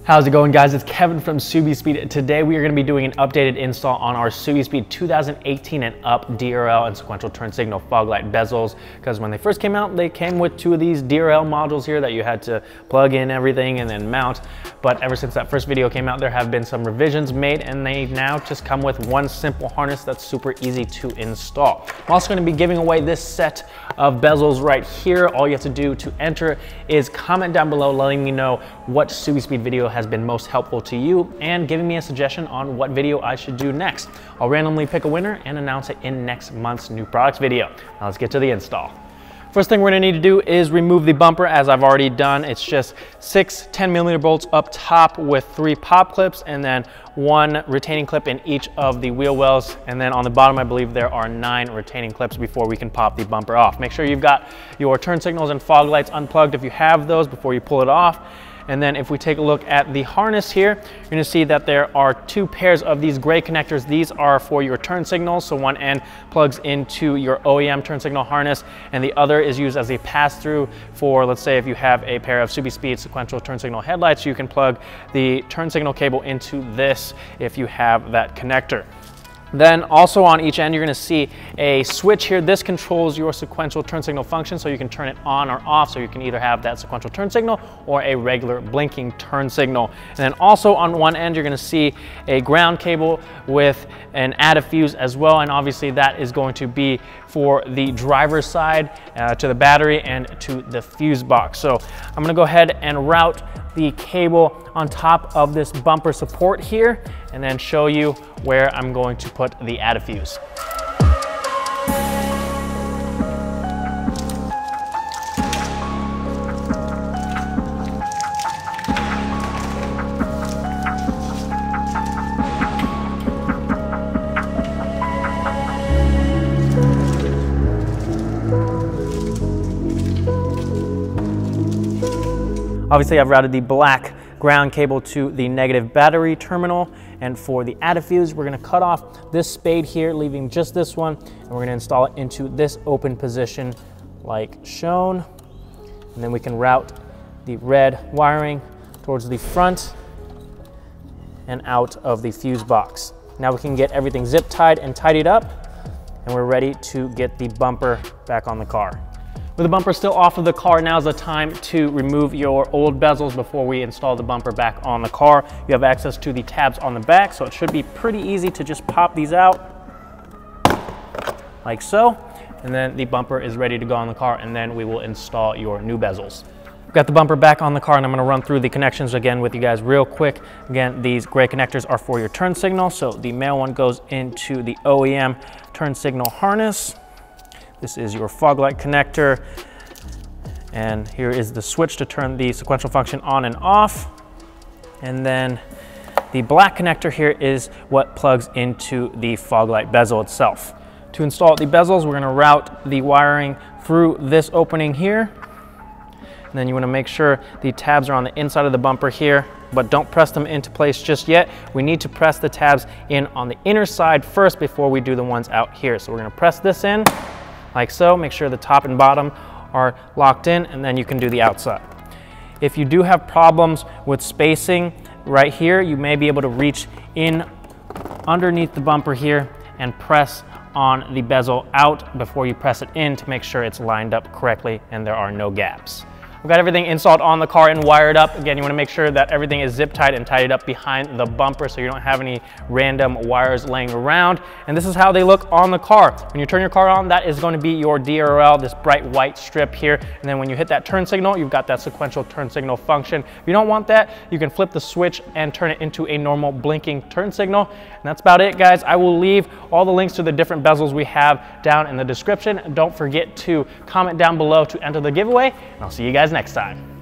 How's it going, guys? It's Kevin from Subispeed. Today we are going to be doing an updated install on our Subispeed 2018 and up DRL and sequential turn signal fog light bezels, because when they first came out they came with two of these DRL modules here that you had to plug in everything and then mount. But ever since that first video came out, there have been some revisions made and they now just come with one simple harness that's super easy to install. I'm also going to be giving away this set of bezels right here. All you have to do to enter is comment down below letting me know what Subispeed video has been most helpful to you and giving me a suggestion on what video I should do next. I'll randomly pick a winner and announce it in next month's new products video. Now let's get to the install. First thing we're gonna need to do is remove the bumper, as I've already done. It's just 6 10mm bolts up top with 3 pop clips and then 1 retaining clip in each of the wheel wells. And then on the bottom, I believe there are 9 retaining clips before we can pop the bumper off. Make sure you've got your turn signals and fog lights unplugged if you have those before you pull it off. And then if we take a look at the harness here, you're gonna see that there are 2 pairs of these gray connectors. These are for your turn signals. So one end plugs into your OEM turn signal harness and the other is used as a pass-through for, let's say if you have a pair of Subispeed sequential turn signal headlights, you can plug the turn signal cable into this if you have that connector. Then also on each end, you're gonna see a switch here. This controls your sequential turn signal function, so you can turn it on or off, so you can either have that sequential turn signal or a regular blinking turn signal. And then also on one end, you're gonna see a ground cable with an add a fuse as well, and obviously that is going to be for the driver's side to the battery and to the fuse box. So I'm gonna go ahead and route the cable on top of this bumper support here and then show you where I'm going to put the add a fuse. Obviously, I've routed the black ground cable to the negative battery terminal, and for the add a fuse, we're gonna cut off this spade here, leaving just this one, and we're gonna install it into this open position like shown. And then we can route the red wiring towards the front and out of the fuse box. Now we can get everything zip tied and tidied up, and we're ready to get the bumper back on the car. With the bumper still off of the car, now's the time to remove your old bezels before we install the bumper back on the car. You have access to the tabs on the back, so it should be pretty easy to just pop these out like so. And then the bumper is ready to go on the car, and then we will install your new bezels. Got the bumper back on the car, and I'm gonna run through the connections again with you guys real quick. Again, these gray connectors are for your turn signal. So the male one goes into the OEM turn signal harness. This is your fog light connector, and here is the switch to turn the sequential function on and off. And then the black connector here is what plugs into the fog light bezel itself. To install the bezels, we're gonna route the wiring through this opening here. And then you wanna make sure the tabs are on the inside of the bumper here, but don't press them into place just yet. We need to press the tabs in on the inner side first before we do the ones out here. So we're gonna press this in like so. Make sure the top and bottom are locked in, and then you can do the outside. If you do have problems with spacing right here, you may be able to reach in underneath the bumper here and press on the bezel out before you press it in to make sure it's lined up correctly and there are no gaps. We've got everything installed on the car and wired up. Again, you want to make sure that everything is zip tied and tied up behind the bumper so you don't have any random wires laying around. And this is how they look on the car. When you turn your car on, that is going to be your DRL, this bright white strip here. And then when you hit that turn signal, you've got that sequential turn signal function. If you don't want that, you can flip the switch and turn it into a normal blinking turn signal. And that's about it, guys. I will leave all the links to the different bezels we have down in the description. Don't forget to comment down below to enter the giveaway, and I'll see you guys next time.